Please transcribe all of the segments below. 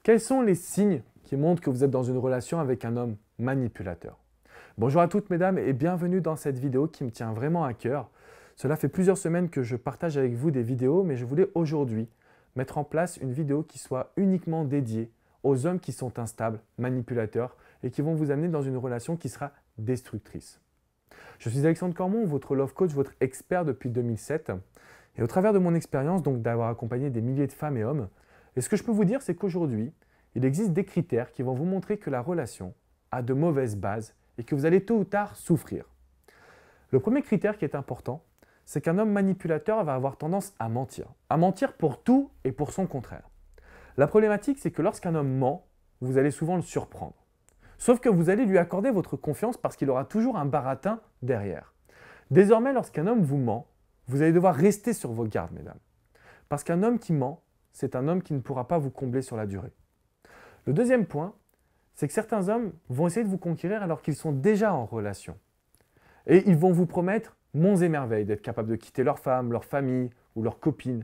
Quels sont les signes qui montrent que vous êtes dans une relation avec un homme manipulateur? Bonjour à toutes mesdames et bienvenue dans cette vidéo qui me tient vraiment à cœur. Cela fait plusieurs semaines que je partage avec vous des vidéos, mais je voulais aujourd'hui mettre en place une vidéo qui soit uniquement dédiée aux hommes qui sont instables, manipulateurs et qui vont vous amener dans une relation qui sera destructrice. Je suis Alexandre Cormon, votre love coach, votre expert depuis 2007. Et au travers de mon expérience, donc d'avoir accompagné des milliers de femmes et hommes, et ce que je peux vous dire, c'est qu'aujourd'hui, il existe des critères qui vont vous montrer que la relation a de mauvaises bases et que vous allez tôt ou tard souffrir. Le premier critère qui est important, c'est qu'un homme manipulateur va avoir tendance à mentir pour tout et pour son contraire. La problématique, c'est que lorsqu'un homme ment, vous allez souvent le surprendre. Sauf que vous allez lui accorder votre confiance parce qu'il aura toujours un baratin derrière. Désormais, lorsqu'un homme vous ment, vous allez devoir rester sur vos gardes, mesdames. Parce qu'un homme qui ment, c'est un homme qui ne pourra pas vous combler sur la durée. Le deuxième point, c'est que certains hommes vont essayer de vous conquérir alors qu'ils sont déjà en relation. Et ils vont vous promettre monts et merveilles, d'être capables de quitter leur femme, leur famille ou leur copine.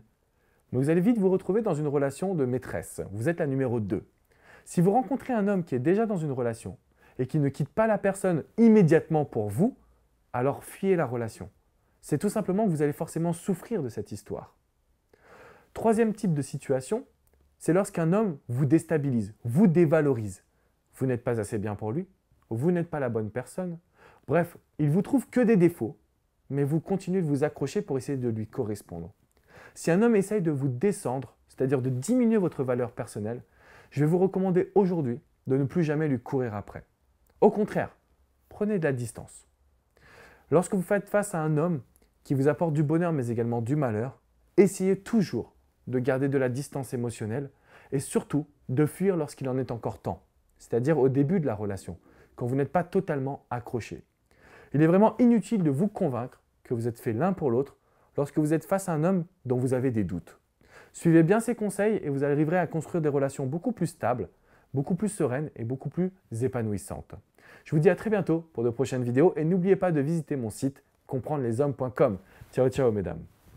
Mais vous allez vite vous retrouver dans une relation de maîtresse. Vous êtes la numéro 2. Si vous rencontrez un homme qui est déjà dans une relation et qui ne quitte pas la personne immédiatement pour vous, alors fuyez la relation. C'est tout simplement que vous allez forcément souffrir de cette histoire. Troisième type de situation, c'est lorsqu'un homme vous déstabilise, vous dévalorise. Vous n'êtes pas assez bien pour lui, vous n'êtes pas la bonne personne. Bref, il vous trouve que des défauts, mais vous continuez de vous accrocher pour essayer de lui correspondre. Si un homme essaye de vous descendre, c'est-à-dire de diminuer votre valeur personnelle, je vais vous recommander aujourd'hui de ne plus jamais lui courir après. Au contraire, prenez de la distance. Lorsque vous faites face à un homme qui vous apporte du bonheur mais également du malheur, essayez toujours de garder de la distance émotionnelle et surtout de fuir lorsqu'il en est encore temps, c'est-à-dire au début de la relation, quand vous n'êtes pas totalement accroché. Il est vraiment inutile de vous convaincre que vous êtes fait l'un pour l'autre lorsque vous êtes face à un homme dont vous avez des doutes. Suivez bien ces conseils et vous arriverez à construire des relations beaucoup plus stables, beaucoup plus sereines et beaucoup plus épanouissantes. Je vous dis à très bientôt pour de prochaines vidéos et n'oubliez pas de visiter mon site comprendreleshommes.com. Ciao ciao mesdames.